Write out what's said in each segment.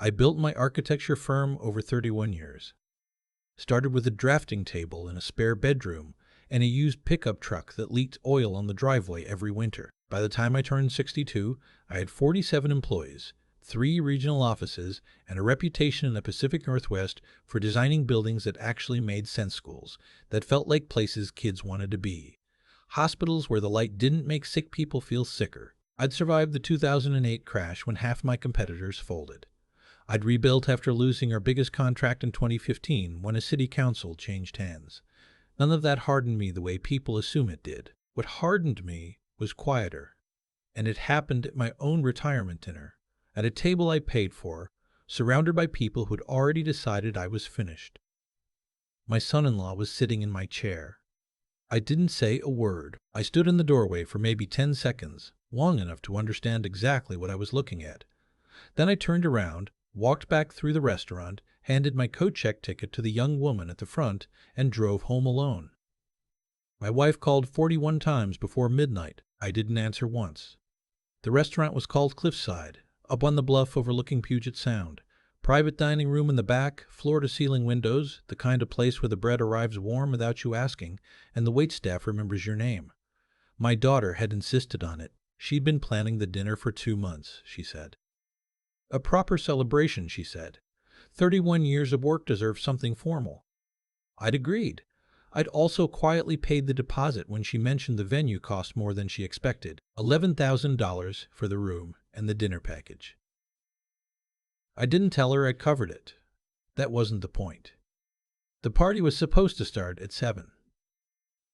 I built my architecture firm over 31 years. Started with a drafting table in a spare bedroom and a used pickup truck that leaked oil on the driveway every winter. By the time I turned 62, I had 47 employees, 3 regional offices, and a reputation in the Pacific Northwest for designing buildings that actually made sense, schools that felt like places kids wanted to be, hospitals where the light didn't make sick people feel sicker. I'd survived the 2008 crash when half my competitors folded. I'd rebuilt after losing our biggest contract in 2015 when a city council changed hands. None of that hardened me the way people assume it did. What hardened me was quieter, and it happened at my own retirement dinner, at a table I paid for, surrounded by people who'd already decided I was finished. My son-in-law was sitting in my chair. I didn't say a word. I stood in the doorway for maybe 10 seconds, long enough to understand exactly what I was looking at. Then I turned around, walked back through the restaurant, handed my coat check ticket to the young woman at the front, and drove home alone. My wife called 41 times before midnight. I didn't answer once. The restaurant was called Cliffside, up on the bluff overlooking Puget Sound. Private dining room in the back, floor-to-ceiling windows, the kind of place where the bread arrives warm without you asking, and the waitstaff remembers your name. My daughter had insisted on it. She'd been planning the dinner for 2 months, she said. A proper celebration, she said. 31 years of work deserves something formal. I'd agreed. I'd also quietly paid the deposit when she mentioned the venue cost more than she expected, $11,000 for the room and the dinner package. I didn't tell her I'd covered it. That wasn't the point. The party was supposed to start at 7.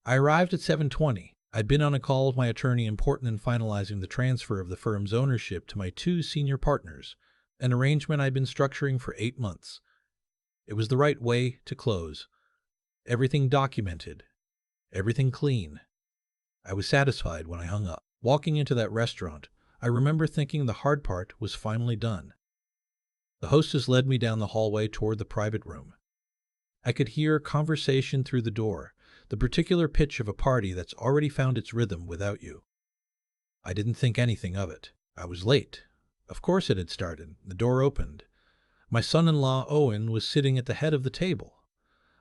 I arrived at 7:20. I'd been on a call with my attorney important in finalizing the transfer of the firm's ownership to my 2 senior partners, an arrangement I'd been structuring for 8 months. It was the right way to close. Everything documented. Everything clean. I was satisfied when I hung up. Walking into that restaurant, I remember thinking the hard part was finally done. The hostess led me down the hallway toward the private room. I could hear conversation through the door, the particular pitch of a party that's already found its rhythm without you. I didn't think anything of it. I was late. Of course it had started. The door opened. My son-in-law, Owen, was sitting at the head of the table.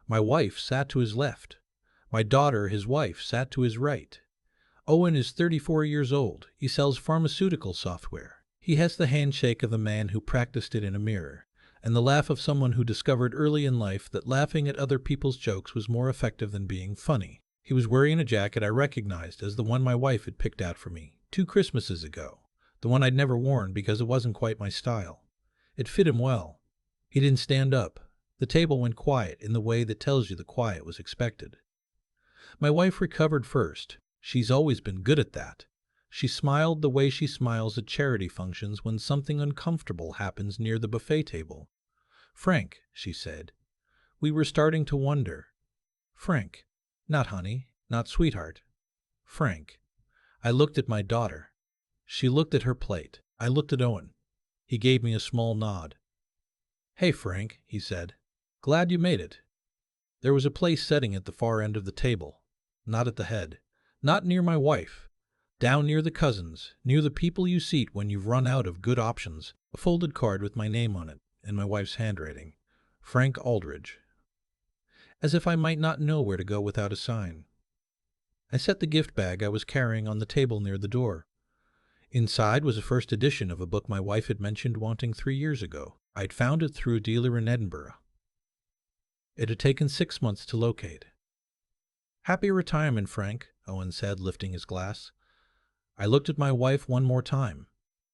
My wife sat to his left. My daughter, his wife, sat to his right. Owen is 34 years old. He sells pharmaceutical software. He has the handshake of a man who practiced it in a mirror, and the laugh of someone who discovered early in life that laughing at other people's jokes was more effective than being funny. He was wearing a jacket I recognized as the one my wife had picked out for me 2 Christmases ago, the one I'd never worn because it wasn't quite my style. It fit him well. He didn't stand up. The table went quiet in the way that tells you the quiet was expected. My wife recovered first. She's always been good at that. She smiled the way she smiles at charity functions when something uncomfortable happens near the buffet table. "Frank," she said. We were starting to wonder. "Frank. Not honey, not sweetheart. Frank." I looked at my daughter. She looked at her plate. I looked at Owen. He gave me a small nod. "Hey, Frank," he said. "Glad you made it." There was a place setting at the far end of the table, not at the head, not near my wife, down near the cousins, near the people you seat when you've run out of good options, a folded card with my name on it and my wife's handwriting, Frank Aldridge. As if I might not know where to go without a sign. I set the gift bag I was carrying on the table near the door. Inside was a first edition of a book my wife had mentioned wanting 3 years ago. I'd found it through a dealer in Edinburgh. It had taken 6 months to locate. "Happy retirement, Frank," Owen said, lifting his glass. I looked at my wife one more time.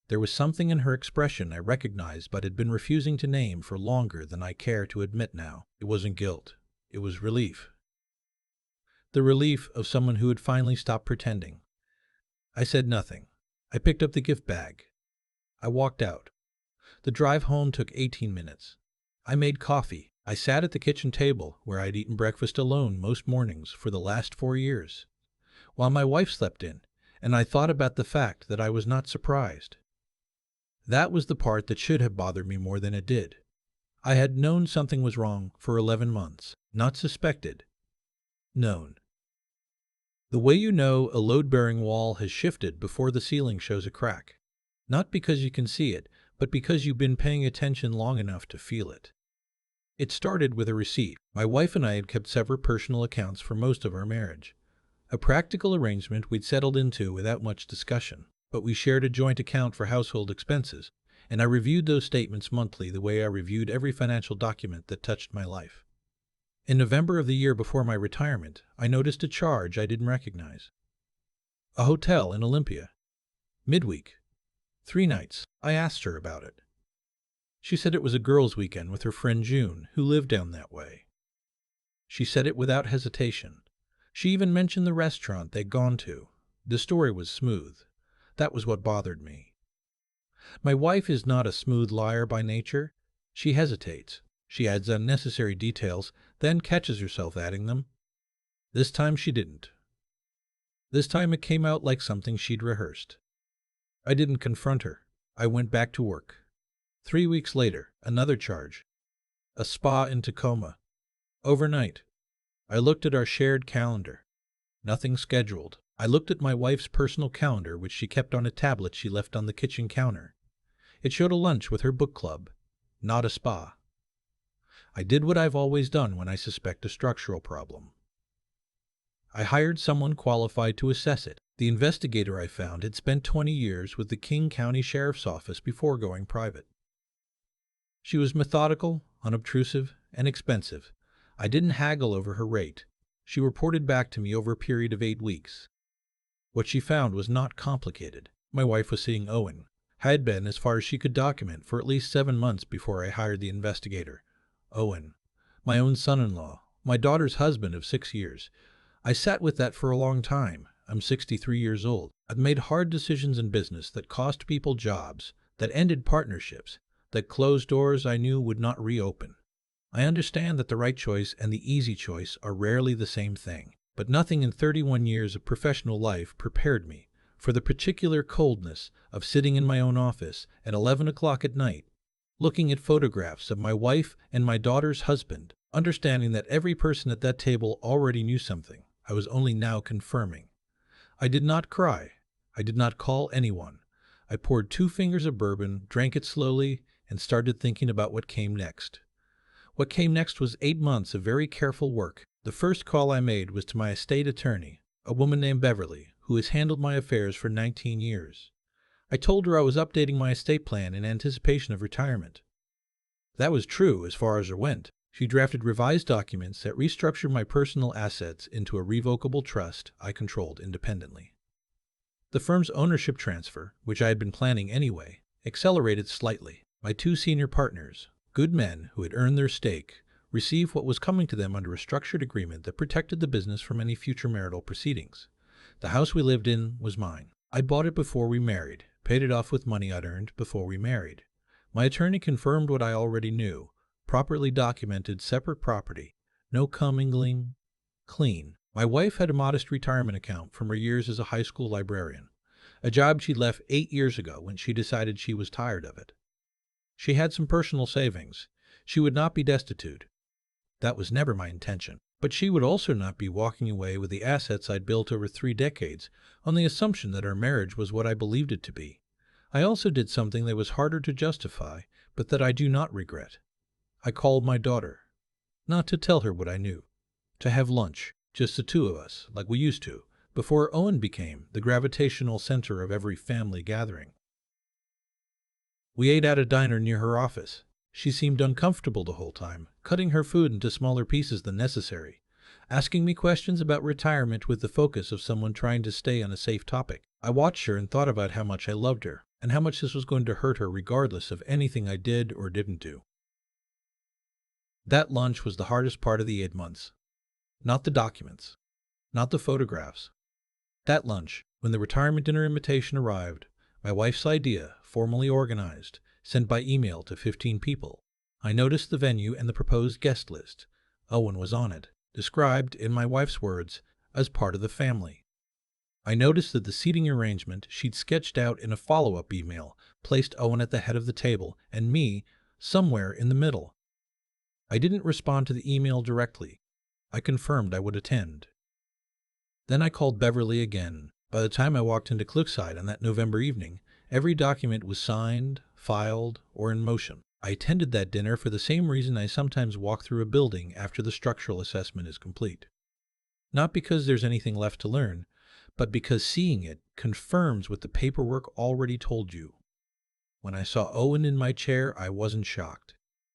There was something in her expression I recognized but had been refusing to name for longer than I care to admit now. It wasn't guilt. It was relief. The relief of someone who had finally stopped pretending. I said nothing. I picked up the gift bag. I walked out. The drive home took 18 minutes. I made coffee. I sat at the kitchen table where I'd eaten breakfast alone most mornings for the last 4 years, while my wife slept in, and I thought about the fact that I was not surprised. That was the part that should have bothered me more than it did. I had known something was wrong for 11 months, not suspected. Known. The way you know a load-bearing wall has shifted before the ceiling shows a crack. Not because you can see it, but because you've been paying attention long enough to feel it. It started with a receipt. My wife and I had kept separate personal accounts for most of our marriage. A practical arrangement we'd settled into without much discussion, but we shared a joint account for household expenses, and I reviewed those statements monthly the way I reviewed every financial document that touched my life. In November of the year before my retirement, I noticed a charge I didn't recognize. A hotel in Olympia. Midweek. 3 nights. I asked her about it. She said it was a girls' weekend with her friend June, who lived down that way. She said it without hesitation. She even mentioned the restaurant they'd gone to. The story was smooth. That was what bothered me. My wife is not a smooth liar by nature. She hesitates. She adds unnecessary details, then catches herself adding them. This time she didn't. This time it came out like something she'd rehearsed. I didn't confront her. I went back to work. 3 weeks later, another charge. A spa in Tacoma. Overnight. I looked at our shared calendar. Nothing scheduled. I looked at my wife's personal calendar, which she kept on a tablet she left on the kitchen counter. It showed a lunch with her book club, not a spa. I did what I've always done when I suspect a structural problem. I hired someone qualified to assess it. The investigator I found had spent 20 years with the King County Sheriff's Office before going private. She was methodical, unobtrusive, and expensive. I didn't haggle over her rate. She reported back to me over a period of 8 weeks. What she found was not complicated. My wife was seeing Owen. Had been, as far as she could document, for at least 7 months before I hired the investigator. Owen, my own son-in-law, my daughter's husband of 6 years. I sat with that for a long time. I'm 63 years old. I've made hard decisions in business that cost people jobs, that ended partnerships, that closed doors I knew would not reopen. I understand that the right choice and the easy choice are rarely the same thing, but nothing in 31 years of professional life prepared me for the particular coldness of sitting in my own office at 11 o'clock at night, looking at photographs of my wife and my daughter's husband, understanding that every person at that table already knew something I was only now confirming. I did not cry. I did not call anyone. I poured 2 fingers of bourbon, drank it slowly, and started thinking about what came next. What came next was 8 months of very careful work. The first call I made was to my estate attorney, a woman named Beverly, who has handled my affairs for 19 years. I told her I was updating my estate plan in anticipation of retirement. That was true as far as it went. She drafted revised documents that restructured my personal assets into a revocable trust I controlled independently. The firm's ownership transfer, which I had been planning anyway, accelerated slightly. My 2 senior partners, good men who had earned their stake, received what was coming to them under a structured agreement that protected the business from any future marital proceedings. The house we lived in was mine. I bought it before we married, paid it off with money I'd earned before we married. My attorney confirmed what I already knew. Properly documented separate property, no commingling, clean. My wife had a modest retirement account from her years as a high school librarian, a job she left 8 years ago when she decided she was tired of it. She had some personal savings. She would not be destitute. That was never my intention. But she would also not be walking away with the assets I'd built over 3 decades on the assumption that our marriage was what I believed it to be. I also did something that was harder to justify, but that I do not regret. I called my daughter, not to tell her what I knew, to have lunch, just the 2 of us, like we used to, before Owen became the gravitational center of every family gathering. We ate at a diner near her office. She seemed uncomfortable the whole time, cutting her food into smaller pieces than necessary, asking me questions about retirement with the focus of someone trying to stay on a safe topic. I watched her and thought about how much I loved her, and how much this was going to hurt her regardless of anything I did or didn't do. That lunch was the hardest part of the 8 months. Not the documents, not the photographs. That lunch, when the retirement dinner invitation arrived, my wife's idea, formally organized, sent by email to 15 people. I noticed the venue and the proposed guest list. Owen was on it, described, in my wife's words, as part of the family. I noticed that the seating arrangement she'd sketched out in a follow-up email placed Owen at the head of the table and me somewhere in the middle. I didn't respond to the email directly. I confirmed I would attend. Then I called Beverly again. By the time I walked into Cliffside on that November evening, every document was signed, filed, or in motion. I attended that dinner for the same reason I sometimes walk through a building after the structural assessment is complete. Not because there's anything left to learn, but because seeing it confirms what the paperwork already told you. When I saw Owen in my chair, I wasn't shocked.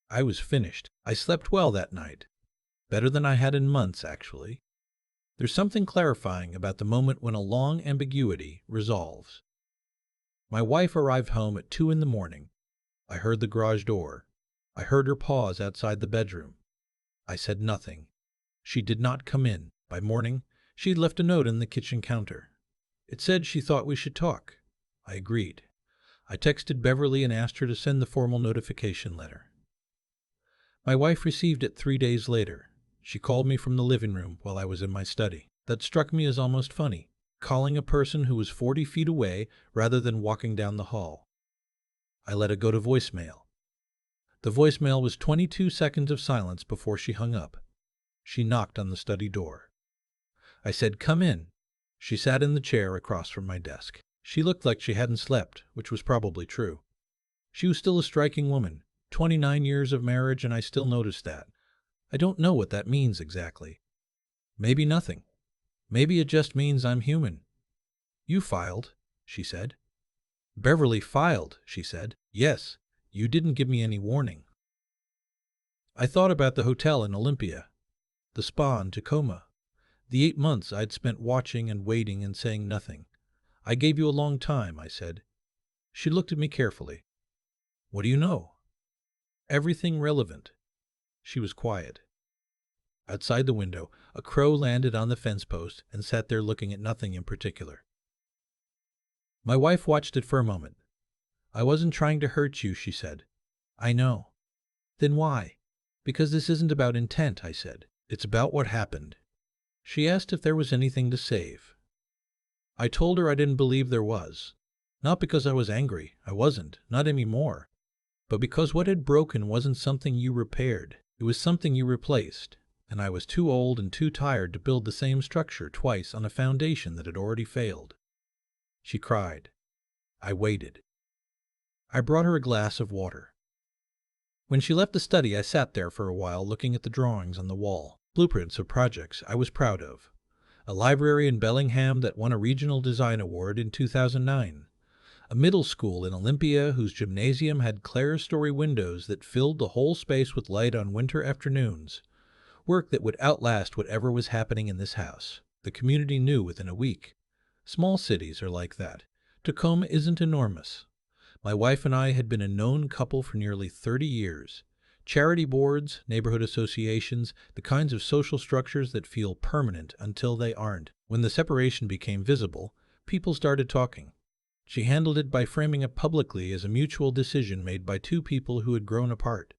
I was finished. I slept well that night. Better than I had in months, actually. There's something clarifying about the moment when a long ambiguity resolves. My wife arrived home at 2 in the morning. I heard the garage door. I heard her pause outside the bedroom. I said nothing. She did not come in. By morning, she had left a note on the kitchen counter. It said she thought we should talk. I agreed. I texted Beverly and asked her to send the formal notification letter. My wife received it 3 days later. She called me from the living room while I was in my study. That struck me as almost funny, calling a person who was 40 feet away rather than walking down the hall. I let it go to voicemail. The voicemail was 22 seconds of silence before she hung up. She knocked on the study door. I said, "Come in." She sat in the chair across from my desk. She looked like she hadn't slept, which was probably true. She was still a striking woman, 29 years of marriage, and I still noticed that. I don't know what that means exactly. Maybe nothing. Maybe it just means I'm human. "You filed," she said. "Beverly filed," she said. "Yes, you didn't give me any warning." I thought about the hotel in Olympia, the spa in Tacoma, the 8 months I'd spent watching and waiting and saying nothing. "I gave you a long time," I said. She looked at me carefully. "What do you know?" "Everything relevant." She was quiet. Outside the window, a crow landed on the fence post and sat there looking at nothing in particular. My wife watched it for a moment. "I wasn't trying to hurt you," she said. "I know." "Then why?" "Because this isn't about intent," I said. "It's about what happened." She asked if there was anything to save. I told her I didn't believe there was. Not because I was angry. I wasn't. Not anymore. But because what had broken wasn't something you repaired. It was something you replaced. And I was too old and too tired to build the same structure twice on a foundation that had already failed. She cried. I waited. I brought her a glass of water. When she left the study, I sat there for a while looking at the drawings on the wall, blueprints of projects I was proud of. A library in Bellingham that won a regional design award in 2009. A middle school in Olympia whose gymnasium had clerestory windows that filled the whole space with light on winter afternoons. Work that would outlast whatever was happening in this house. The community knew within a week. Small cities are like that. Tacoma isn't enormous. My wife and I had been a known couple for nearly 30 years. Charity boards, neighborhood associations, the kinds of social structures that feel permanent until they aren't. When the separation became visible, people started talking. She handled it by framing it publicly as a mutual decision made by two people who had grown apart.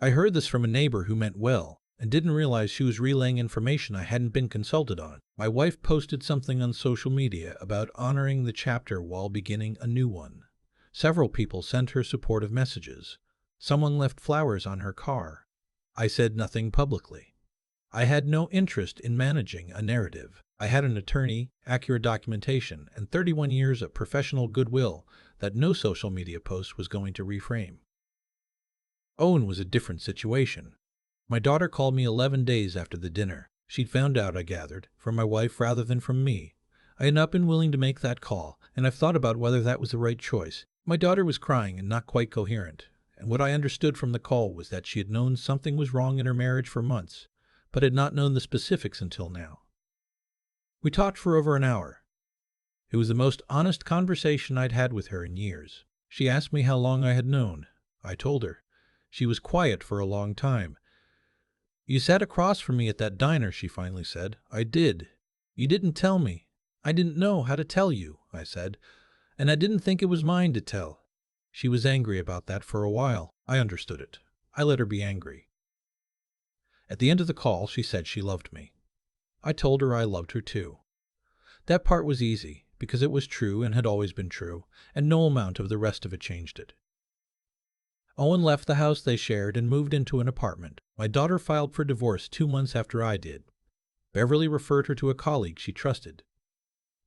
I heard this from a neighbor who meant well and didn't realize she was relaying information I hadn't been consulted on. My wife posted something on social media about honoring the chapter while beginning a new one. Several people sent her supportive messages. Someone left flowers on her car. I said nothing publicly. I had no interest in managing a narrative. I had an attorney, accurate documentation, and 31 years of professional goodwill that no social media post was going to reframe. Owen was a different situation. My daughter called me 11 days after the dinner. She'd found out, I gathered, from my wife rather than from me. I had not been willing to make that call, and I've thought about whether that was the right choice. My daughter was crying and not quite coherent, and what I understood from the call was that she had known something was wrong in her marriage for months, but had not known the specifics until now. We talked for over an hour. It was the most honest conversation I'd had with her in years. She asked me how long I had known. I told her. She was quiet for a long time. "You sat across from me at that diner," she finally said. "I did. You didn't tell me. I didn't know how to tell you," I said, "and I didn't think it was mine to tell." She was angry about that for a while. I understood it. I let her be angry. At the end of the call, she said she loved me. I told her I loved her too. That part was easy, because it was true and had always been true, and no amount of the rest of it changed it. Owen left the house they shared and moved into an apartment. My daughter filed for divorce 2 months after I did. Beverly referred her to a colleague she trusted.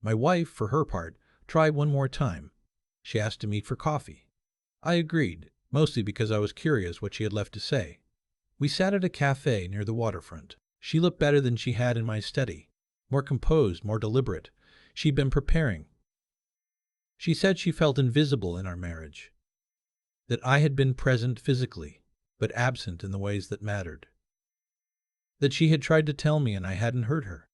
My wife, for her part, tried one more time. She asked to meet for coffee. I agreed, mostly because I was curious what she had left to say. We sat at a cafe near the waterfront. She looked better than she had in my study, more composed, more deliberate. She'd been preparing. She said she felt invisible in our marriage, that I had been present physically, but absent in the ways that mattered, that she had tried to tell me and I hadn't heard her.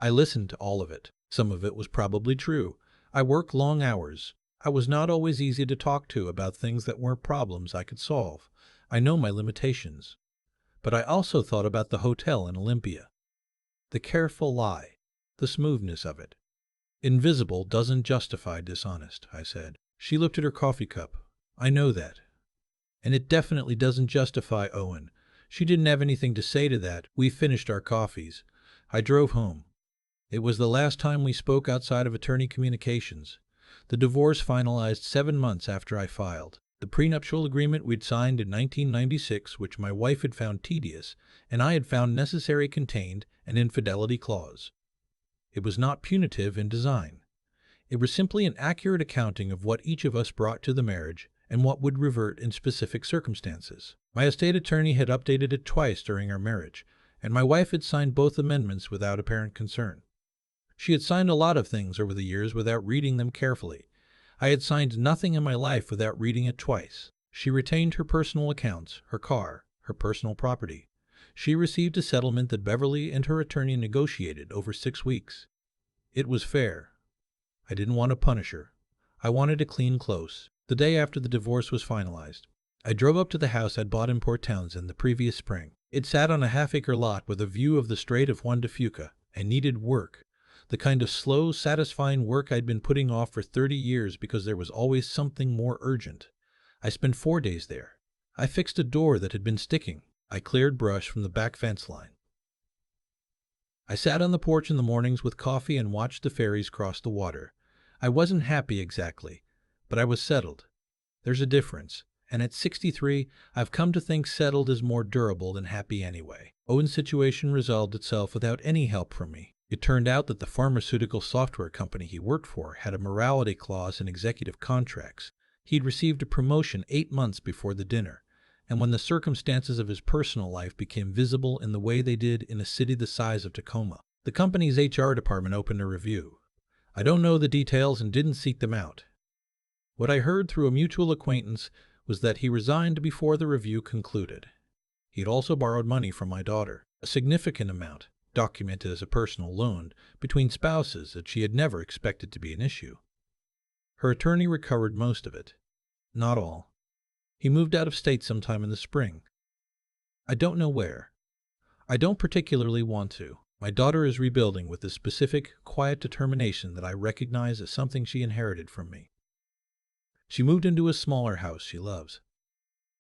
I listened to all of it. Some of it was probably true. I worked long hours. I was not always easy to talk to about things that weren't problems I could solve. I know my limitations. But I also thought about the hotel in Olympia. The careful lie. The smoothness of it. Invisible doesn't justify dishonest, I said. She looked at her coffee cup. I know that. And it definitely doesn't justify Owen. She didn't have anything to say to that. We finished our coffees. I drove home. It was the last time we spoke outside of attorney communications. The divorce finalized 7 months after I filed. The prenuptial agreement we'd signed in 1996, which my wife had found tedious, and I had found necessary, contained an infidelity clause. It was not punitive in design. It was simply an accurate accounting of what each of us brought to the marriage and what would revert in specific circumstances. My estate attorney had updated it twice during our marriage, and my wife had signed both amendments without apparent concern. She had signed a lot of things over the years without reading them carefully. I had signed nothing in my life without reading it twice. She retained her personal accounts, her car, her personal property. She received a settlement that Beverly and her attorney negotiated over 6 weeks. It was fair. I didn't want to punish her. I wanted to clean close. The day after the divorce was finalized, I drove up to the house I'd bought in Port Townsend the previous spring. It sat on a half-acre lot with a view of the Strait of Juan de Fuca and needed work. The kind of slow, satisfying work I'd been putting off for 30 years because there was always something more urgent. I spent 4 days there. I fixed a door that had been sticking. I cleared brush from the back fence line. I sat on the porch in the mornings with coffee and watched the ferries cross the water. I wasn't happy exactly, but I was settled. There's a difference. And at 63, I've come to think settled is more durable than happy anyway. Owen's situation resolved itself without any help from me. It turned out that the pharmaceutical software company he worked for had a morality clause in executive contracts. He'd received a promotion 8 months before the dinner, and when the circumstances of his personal life became visible in the way they did in a city the size of Tacoma, the company's HR department opened a review. I don't know the details and didn't seek them out. What I heard through a mutual acquaintance was that he resigned before the review concluded. He'd also borrowed money from my daughter, a significant amount, documented as a personal loan between spouses that she had never expected to be an issue. Her attorney recovered most of it. Not all. He moved out of state sometime in the spring. I don't know where. I don't particularly want to. My daughter is rebuilding with the specific, quiet determination that I recognize as something she inherited from me. She moved into a smaller house she loves.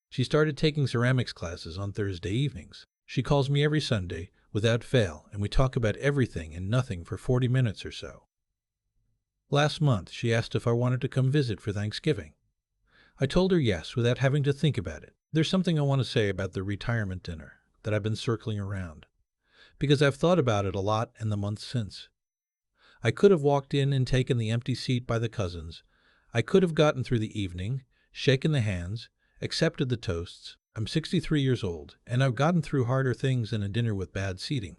She started taking ceramics classes on Thursday evenings. She calls me every Sunday, without fail, and we talk about everything and nothing for 40 minutes or so. Last month, she asked if I wanted to come visit for Thanksgiving. I told her yes, without having to think about it. There's something I want to say about the retirement dinner that I've been circling around, because I've thought about it a lot in the months since. I could have walked in and taken the empty seat by the cousins. I could have gotten through the evening, shaken the hands, accepted the toasts. I'm 63 years old, and I've gotten through harder things than a dinner with bad seating.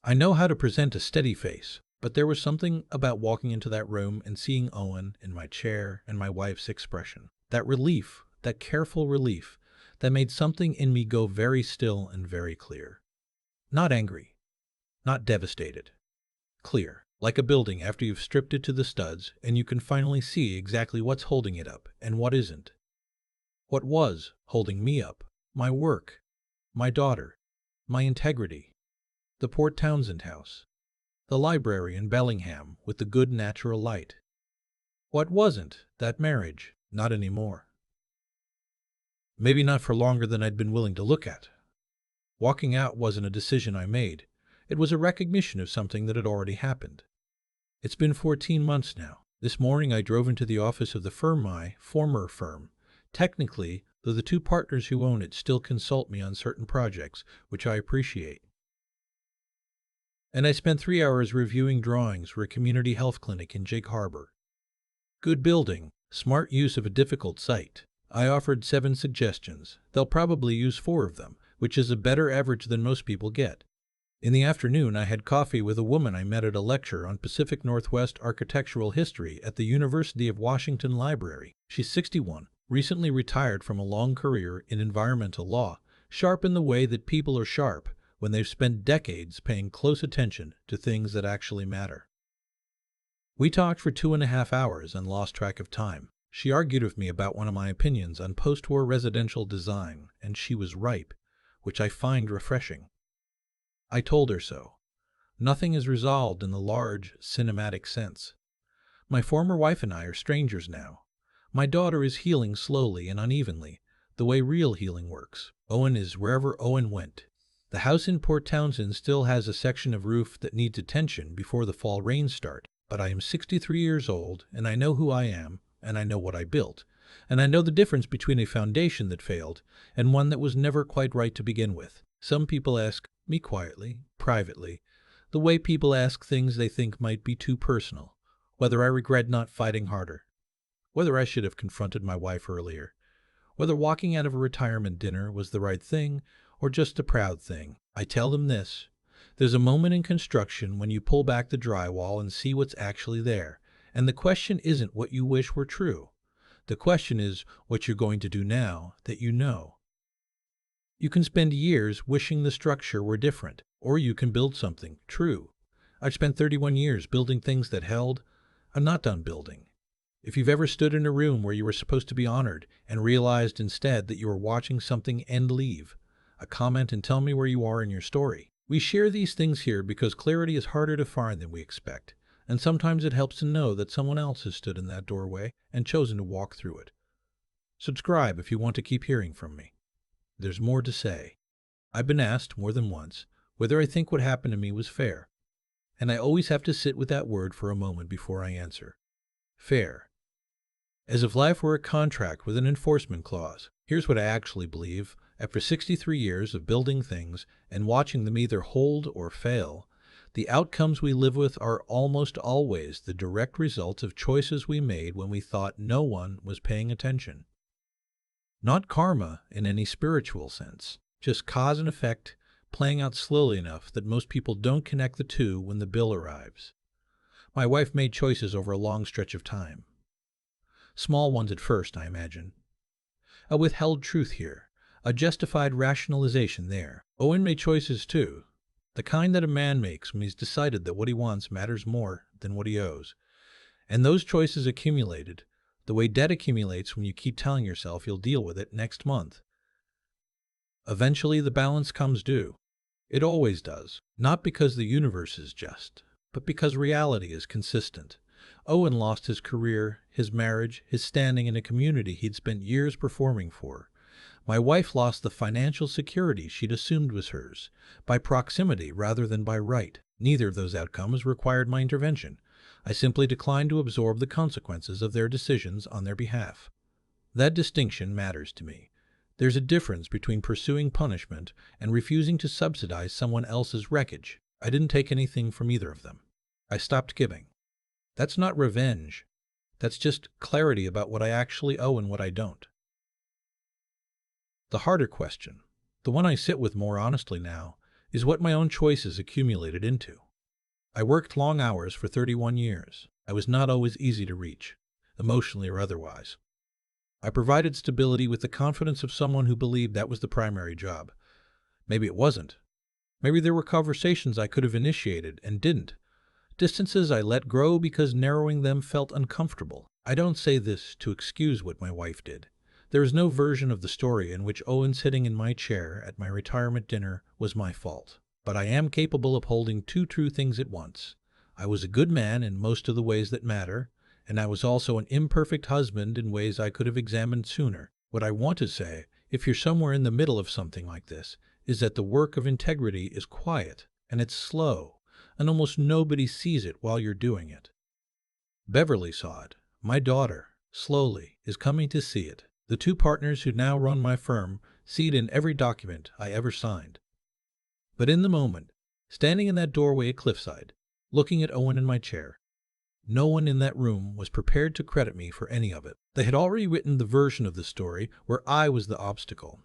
I know how to present a steady face, but there was something about walking into that room and seeing Owen in my chair and my wife's expression. That relief, that careful relief, that made something in me go very still and very clear. Not angry, not devastated. Clear, like a building after you've stripped it to the studs and you can finally see exactly what's holding it up and what isn't. What was holding me up? My work, my daughter, my integrity, the Port Townsend house, the library in Bellingham with the good natural light. What wasn't? That marriage. Not anymore. Maybe not for longer than I'd been willing to look at. Walking out wasn't a decision I made. It was a recognition of something that had already happened. It's been 14 months now. This morning I drove into the office of the firm, my former firm. Technically, though the 2 partners who own it still consult me on certain projects, which I appreciate. And I spent 3 hours reviewing drawings for a community health clinic in Jake Harbor. Good building, Smart use of a difficult site. I offered 7 suggestions. They'll probably use 4 of them, which is a better average than most people get. In the afternoon, I had coffee with a woman I met at a lecture on Pacific Northwest architectural history at the University of Washington Library. She's 61, recently retired from a long career in environmental law, sharp in the way that people are sharp when they've spent decades paying close attention to things that actually matter. We talked for 2.5 hours and lost track of time. She argued with me about one of my opinions on post-war residential design, and she was right, which I find refreshing. I told her so. Nothing is resolved in the large, cinematic sense. My former wife and I are strangers now. My daughter is healing slowly and unevenly, the way real healing works. Owen is wherever Owen went. The house in Port Townsend still has a section of roof that needs attention before the fall rains start, but I am 63 years old, and I know who I am, and I know what I built, and I know the difference between a foundation that failed and one that was never quite right to begin with. Some people ask me quietly, privately, the way people ask things they think might be too personal, whether I regret not fighting harder, whether I should have confronted my wife earlier, whether walking out of a retirement dinner was the right thing or just a proud thing. I tell them this: there's a moment in construction when you pull back the drywall and see what's actually there, and the question isn't what you wish were true. The question is what you're going to do now that you know. You can spend years wishing the structure were different, or you can build something true. I've spent 31 years building things that held. I'm not done building. If you've ever stood in a room where you were supposed to be honored and realized instead that you were watching something end, leave a comment and tell me where you are in your story. We share these things here because clarity is harder to find than we expect, and sometimes it helps to know that someone else has stood in that doorway and chosen to walk through it. Subscribe if you want to keep hearing from me. There's more to say. I've been asked more than once whether I think what happened to me was fair, and I always have to sit with that word for a moment before I answer. Fair. As if life were a contract with an enforcement clause. Here's what I actually believe. After 63 years of building things and watching them either hold or fail, the outcomes we live with are almost always the direct result of choices we made when we thought no one was paying attention. Not karma in any spiritual sense, just cause and effect playing out slowly enough that most people don't connect the two when the bill arrives. My wife made choices over a long stretch of time. Small ones at first, I imagine. A withheld truth here, a justified rationalization there. Owen made choices too, the kind that a man makes when he's decided that what he wants matters more than what he owes. And those choices accumulated, the way debt accumulates when you keep telling yourself you'll deal with it next month. Eventually the balance comes due. It always does, not because the universe is just, but because reality is consistent. Owen lost his career, his marriage, his standing in a community he'd spent years performing for. My wife lost the financial security she'd assumed was hers, by proximity rather than by right. Neither of those outcomes required my intervention. I simply declined to absorb the consequences of their decisions on their behalf. That distinction matters to me. There's a difference between pursuing punishment and refusing to subsidize someone else's wreckage. I didn't take anything from either of them. I stopped giving. That's not revenge. That's just clarity about what I actually owe and what I don't. The harder question, the one I sit with more honestly now, is what my own choices accumulated into. I worked long hours for 31 years. I was not always easy to reach, emotionally or otherwise. I provided stability with the confidence of someone who believed that was the primary job. Maybe it wasn't. Maybe there were conversations I could have initiated and didn't. Distances I let grow because narrowing them felt uncomfortable. I don't say this to excuse what my wife did. There is no version of the story in which Owen sitting in my chair at my retirement dinner was my fault. But I am capable of holding two true things at once. I was a good man in most of the ways that matter, and I was also an imperfect husband in ways I could have examined sooner. What I want to say, if you're somewhere in the middle of something like this, is that the work of integrity is quiet, and it's slow, and almost nobody sees it while you're doing it. Beverly saw it. My daughter, slowly, is coming to see it. The 2 partners who now run my firm see it in every document I ever signed. But in the moment, standing in that doorway at Cliffside, looking at Owen in my chair, No one in that room was prepared to credit me for any of it. They had already written the version of the story where I was the obstacle.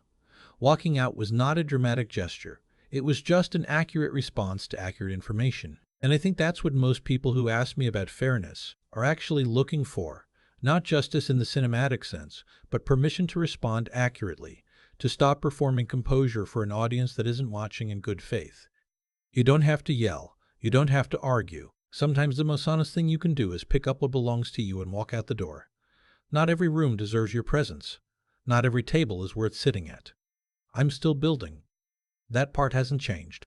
Walking out was not a dramatic gesture. It was just an accurate response to accurate information. And I think that's what most people who ask me about fairness are actually looking for. Not justice in the cinematic sense, but permission to respond accurately, to stop performing composure for an audience that isn't watching in good faith. You don't have to yell. You don't have to argue. Sometimes the most honest thing you can do is pick up what belongs to you and walk out the door. Not every room deserves your presence. Not every table is worth sitting at. I'm still building. That part hasn't changed.